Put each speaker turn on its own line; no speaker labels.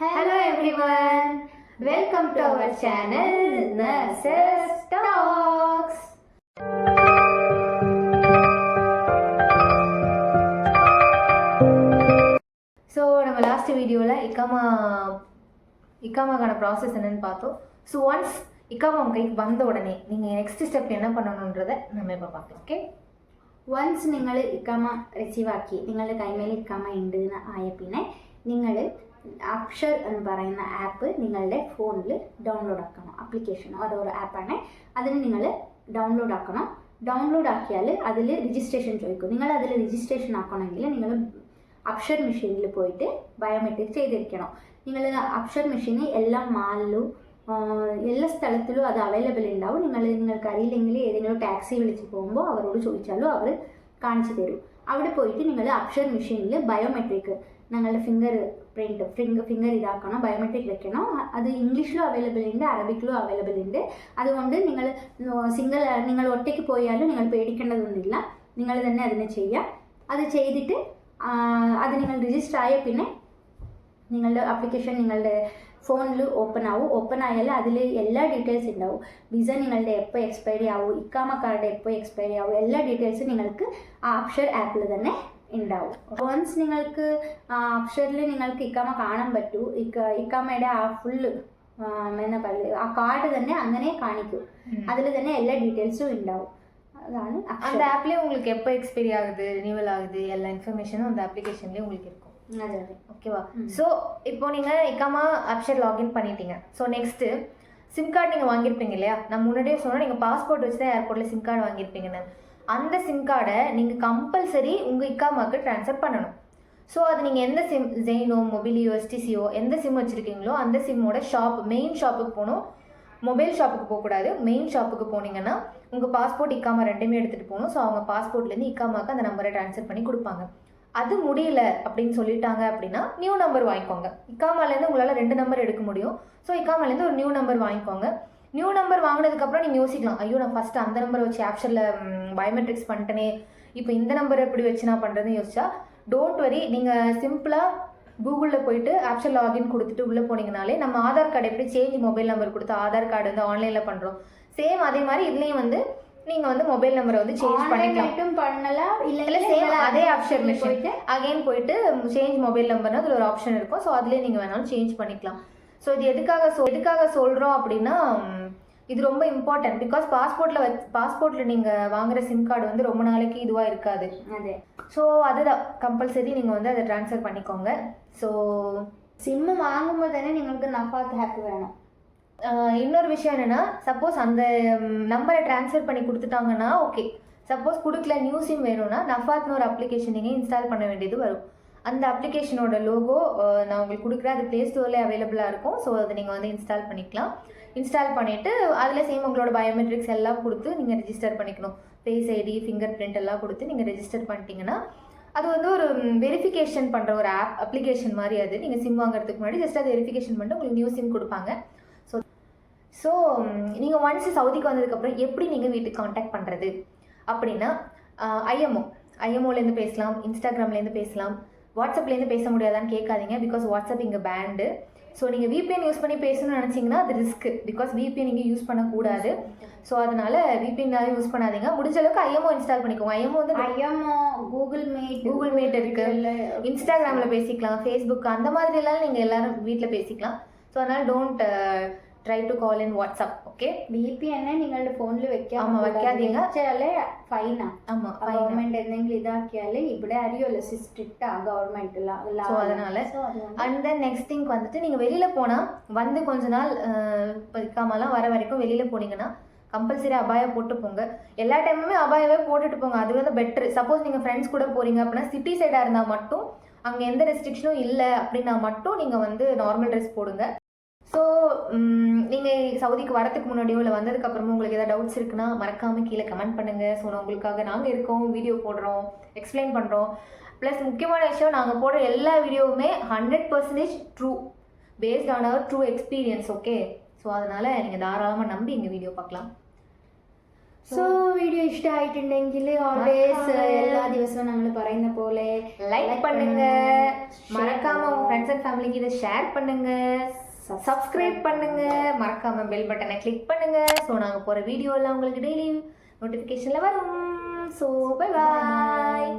Hello everyone, welcome to our channel Nurses Talks. So நம்ம last வீடியோவில் இக்காமாக்கான process என்னன்னு பார்த்தோம். ஸோ ஒன்ஸ் இக்காமா உங்கள் கைக்கு வந்த உடனே நீங்கள் நெக்ஸ்ட் ஸ்டெப் என்ன பண்ணணுன்றதை நம்ம இப்போ பார்க்கலாம். ഓക്കെ,
വൺസ് നിങ്ങൾ ഇക്കാമ റിസീവ് ആക്കി നിങ്ങളുടെ കൈമേൽ ഇക്കാമ ഉണ്ട് എന്ന് ആയ പിന്നെ നിങ്ങൾ അക്ഷർ എന്ന് പറയുന്ന ആപ്പ് നിങ്ങളുടെ ഫോണിൽ ഡൗൺലോഡ് ആക്കണം. ആപ്ലിക്കേഷൻ ഓരോരോ ആപ്പാണ്, അതിന് നിങ്ങൾ ഡൗൺലോഡ് ആക്കണം. ഡൗൺലോഡ് ആക്കിയാൽ അതിൽ രജിസ്ട്രേഷൻ ചോദിക്കും. നിങ്ങൾ അതിൽ രജിസ്ട്രേഷൻ ആക്കണമെങ്കിൽ നിങ്ങൾ അക്ഷർ മെഷീനിൽ പോയിട്ട് ബയോമെട്രിക് ചെയ്തിരിക്കണം. നിങ്ങൾ അക്ഷർ മെഷീന് എല്ലാ മാളിലും എല്ലാ സ്ഥലത്തിലും അത് അവൈലബിൾ ഉണ്ടാവും. നിങ്ങൾക്ക് അറിയില്ലെങ്കിൽ ഏതെങ്കിലും ടാക്സി വിളിച്ച് പോകുമ്പോൾ അവരോട് ചോദിച്ചാലും അവർ കാണിച്ചു തരും. അവിടെ പോയിട്ട് നിങ്ങൾ അക്ഷർ മെഷീനിൽ ബയോമെട്രിക് നിങ്ങളുടെ ഫിംഗർ ഇതാക്കണം, ബയോമെട്രിക് വെക്കണം. അത് ഇംഗ്ലീഷിലും അവൈലബിൾ ഉണ്ട്, അറബിക്കിലും അവൈലബിൾ ഉണ്ട്. അതുകൊണ്ട് നിങ്ങൾ ഒറ്റയ്ക്ക് പോയാലും നിങ്ങൾ പേടിക്കേണ്ടതൊന്നുമില്ല. നിങ്ങൾ തന്നെ അതിനെ ചെയ്യുക. അത് ചെയ്തിട്ട് അത് നിങ്ങൾ രജിസ്റ്റർ ആയ പിന്നെ നിങ്ങളുടെ ആപ്ലിക്കേഷൻ നിങ്ങളുടെ ഫോണിൽ ഓപ്പൺ ആവും. ഓപ്പൺ ആയാൽ അതിൽ എല്ലാ ഡീറ്റെയിൽസ് ഉണ്ടാവും. വിസ നിങ്ങളുടെ എപ്പോൾ എക്സ്പയറി ആവും, ഇക്കാമ കാർഡ് എപ്പോൾ എക്സ്പയറി ആവും, എല്ലാ ഡീറ്റെയിൽസും നിങ്ങൾക്ക് ആ അക്ഷർ ആപ്പിൽ തന്നെ ഉണ്ടാവും. വൺസ് നിങ്ങൾക്ക് അക്ഷറിൽ നിങ്ങൾക്ക് ഇക്കാമ കാണാൻ പറ്റൂ. ഇക്കാമയുടെ ആ ഫുള്ള് എന്താ പറയുക, ആ കാർഡ് തന്നെ അങ്ങനെ കാണിക്കും. അതിൽ തന്നെ എല്ലാ ഡീറ്റെയിൽസും ഉണ്ടാവും. அதான்
அந்த ஆப்லேயே உங்களுக்கு எப்போ எக்ஸ்பைரி ஆகுது, ரினியூவல் ஆகுது, எல்லா இன்ஃபர்மேஷனும் அந்த அப்ளிகேஷன்லேயே உங்களுக்கு இருக்கும். ஓகேவா? ஸோ இப்போ நீங்கள் இக்காமா அப்ஷர் லாகின் பண்ணிட்டீங்க. ஸோ நெக்ஸ்ட்டு சிம் கார்டு நீங்கள் வாங்கியிருப்பீங்க இல்லையா? நான் முன்னாடியே சொன்னால் நீங்கள் பாஸ்போர்ட் வச்சு தான் ஏர்போர்ட்டில் சிம் கார்டு வாங்கியிருப்பீங்கன்னு. அந்த சிம் கார்டை நீங்கள் கம்பல்சரி உங்கள் இக்காமாவுக்கு ட்ரான்ஸ்ஃபர் பண்ணணும். ஸோ அது நீங்கள் எந்த சிம், ஜெயினோ, மொபிலியோ, எஸ்டிசியோ எந்த சிம் வச்சுருக்கீங்களோ அந்த சிம்மோட மெயின் ஷாப்புக்கு போகணும். மொபைல் ஷாப்புக்கு போகக்கூடாது. மெயின் ஷாப்புக்கு போனீங்கன்னா உங்கள் பாஸ்போர்ட் இக்காமா ரெண்டுமே எடுத்துகிட்டு போகணும். ஸோ அவங்க பாஸ்போர்ட்லேருந்து இக்காமாவுக்கு அந்த நம்பரை ட்ரான்ஸ்ஃபர் பண்ணி கொடுப்பாங்க. அது முடியல அப்படின்னு சொல்லிட்டாங்க அப்படின்னா நியூ நம்பர் வாங்கிக்கோங்க. இக்காமாலேருந்து உங்களால் 2 நம்பர் எடுக்க முடியும். ஸோ இக்காமாலேருந்து ஒரு நியூ நம்பர் வாங்கிக்கோங்க. நியூ நம்பர் வாங்கினதுக்கப்புறம் நீங்கள் யோசிக்கலாம், ஐயோ நான் ஃபஸ்ட்டு அந்த நம்பரை வச்சு ஆப்ஷனில் பயோமெட்ரிக்ஸ் பண்ணிட்டேனே, இப்போ இந்த நம்பர் எப்படி வச்சு நான் பண்ணுறதுன்னு யோசிச்சா டோன்ட் வரி. நீங்கள் சிம்பிளாக கூகுளில் போயிட்டு ஆப்ஷன் லாகின் கொடுத்துட்டு உள்ளே போனீங்கனாலே நம்ம ஆதார் கார்டு எப்படி சேஞ்ச் மொபைல் நம்பர் கொடுத்து ஆதார் கார்டு வந்து ஆன்லைனில் பண்ணுறோம், சேம் அதே மாதிரி இதுலேயும் வந்து நீங்கள் வந்து மொபைல் நம்பரை வந்து சேஞ்ச் பண்ணிக்கலாம்.
பண்ணலாம்.
இல்லை சேம் அதே ஆப்ஷன் போயிட்டு அகைன் போயிட்டு சேஞ்ச் மொபைல் நம்பர்னு அதில் ஒரு ஆப்ஷன் இருக்கும். ஸோ அதுலேயே நீங்கள் வேணாலும் சேஞ்ச் பண்ணிக்கலாம். ஸோ இது எதுக்காக சொல்கிறோம் அப்படின்னா இது ரொம்ப இம்பார்ட்டன்ட். பிகாஸ் பாஸ்போர்ட்டில் நீங்கள் வாங்குகிற சிம் கார்டு வந்து ரொம்ப நாளைக்கு இதுவாக இருக்காது.
அதே
ஸோ அதுதான் கம்பல்சரி நீங்கள் வந்து அதை ட்ரான்ஸ்ஃபர் பண்ணிக்கோங்க. ஸோ
சிம்மு வாங்கும்போது தானே നിങ്ങൾക്ക് நஃபாத் ஆப் வேணும்.
இன்னொரு விஷயம் என்னென்னா, சப்போஸ் அந்த நம்பரை ட்ரான்ஸ்ஃபர் பண்ணி கொடுத்துட்டாங்கன்னா ஓகே. சப்போஸ் கொடுக்கல, நியூ சிம் வேணும்னா நஃபாத்னு ஒரு அப்ளிகேஷன் நீங்கள் இன்ஸ்டால் பண்ண வேண்டியது வரும். அந்த அப்ளிகேஷனோட லோகோ நான் உங்களுக்கு கொடுக்குறேன். அது ப்ளே ஸ்டோரில் அவைலபிளாக இருக்கும். ஸோ அதை நீங்கள் வந்து இன்ஸ்டால் பண்ணிக்கலாம். இன்ஸ்டால் பண்ணிவிட்டு அதில் சேம் உங்களோட பயோமெட்ரிக்ஸ் எல்லாம் கொடுத்து நீங்கள் ரெஜிஸ்டர் பண்ணிக்கணும். ஃபேஸ் ஐடி, ஃபிங்கர் பிரிண்ட் எல்லாம் கொடுத்து நீங்கள் ரெஜிஸ்டர் பண்ணிட்டீங்கன்னா அது வந்து ஒரு வெரிஃபிகேஷன் பண்ணுற ஒரு அப்ளிகேஷன் மாதிரி. அது நீங்கள் சிம் வாங்குறதுக்கு முன்னாடி ஜஸ்ட் அதை வெரிஃபிகேஷன் பண்ணிட்டு உங்களுக்கு நியூ சிம் கொடுப்பாங்க. ஸோ நீங்கள் ஒன்ஸ் சவுதிக்கு வந்ததுக்கப்புறம் எப்படி நீங்கள் வீட்டுக்கு காண்டாக்ட் பண்ணுறது அப்படின்னா ஐஎம்ஓலேருந்து பேசலாம், இன்ஸ்டாகிராம்லேருந்து பேசலாம், வாட்ஸ்அப்லேருந்து பேச முடியாதான்னு கேட்காதீங்க. பிகாஸ் வாட்ஸ்அப் இங்கே பேண்டு. ஸோ நீங்கள் விபிஎன் யூஸ் பண்ணி பேசணும்னு நினச்சிங்கன்னா அது ரிஸ்க்கு. பிகாஸ் விபிஎன் நீங்கள் யூஸ் பண்ணக்கூடாது. ஸோ அதனால் விபிஎன் யூஸ் பண்ணாதீங்க. முடிஞ்ச அளவுக்கு ஐஎம்ஓ இன்ஸ்டால் பண்ணிக்கோங்க. ஐஎம்ஓ
கூகுள் மீட்
இருக்குது. இன்ஸ்டாகிராமில் பேசிக்கலாம், ஃபேஸ்புக் அந்த மாதிரிலாம் நீங்கள் எல்லோரும் வீட்டில் பேசிக்கலாம். ஸோ அதனால் don't try to call in WhatsApp. Okay,
VPN നിങ്ങളുടെ ഫോണിൽ
വെക്കാதீங்க.
ഫൈനാ. ഗവൺമെന്റ് എന്തെങ്കിലും ഇതാക്കിയാൽ ഇവിടെ അറിയുമല്ലോ സ്ട്രിക്റ്റാ ഗവൺമെന്റ്.
ஸோ அதனால அண்ட் தென் நெக்ஸ்ட் திங் வந்துட்டு நீங்கள் வெளியில் போனால் வந்து கொஞ்ச நாள் இக்காமலாம் வர வரைக்கும் வெளியில் போனீங்கன்னா கம்பல்சரி அபாயா போட்டு போங்க. எல்லா டைமுமே அபாயாவே போட்டுட்டு போங்க. அது வந்து பெட்ரு. சப்போஸ் நீங்கள் ஃப்ரெண்ட்ஸ் கூட போகிறீங்க அப்படின்னா சிட்டி சைடாக இருந்தால் மட்டும் அங்கே எந்த ரெஸ்ட்ரிக்ஷனும் இல்லை அப்படின்னா மட்டும் நீங்கள் வந்து நார்மல் ட்ரெஸ் போடுங்க. ஸோ நீங்கள் சவுதிக்கு வரத்துக்கு முன்னாடியோ இல்லை வந்ததுக்கப்புறமோ உங்களுக்கு எதாவது டவுட்ஸ் இருக்குன்னா மறக்காமல் கீழே கமெண்ட் பண்ணுங்கள். ஸோ நான் உங்களுக்காக நாங்கள் இருக்கோம், வீடியோ போடுறோம், எக்ஸ்பிளைன் பண்ணுறோம். ப்ளஸ் முக்கியமான விஷயம், நாங்கள் போடுற எல்லா வீடியோவுமே 100% true, based on our true experience. Okay, so அதனால் நீங்கள் தாராளமாக நம்பி எங்கள் வீடியோ பார்க்கலாம்.
സോ വീഡിയോ ഇഷ്ടമായിട്ടുണ്ടെങ്കിൽ ഓൾവേസ് എല്ലാ ദിവസവും നമ്മൾ പറയുന്ന പോലെ
லைக் பண்ணுங்க, மறக்காம உங்க ஃப்ரெண்ட்ஸ் அண்ட் ஃபேமிலிக்கு இதை ஷேர் பண்ணுங்க, சப்ஸ்கிரைப் பண்ணுங்க, மறக்காம பெல் பட்டனை கிளிக் பண்ணுங்க. ஸோ நாங்கள் போகிற வீடியோ எல்லாம் உங்களுக்கு டெய்லி நோட்டிஃபிகேஷனில் வரும். So bye bye.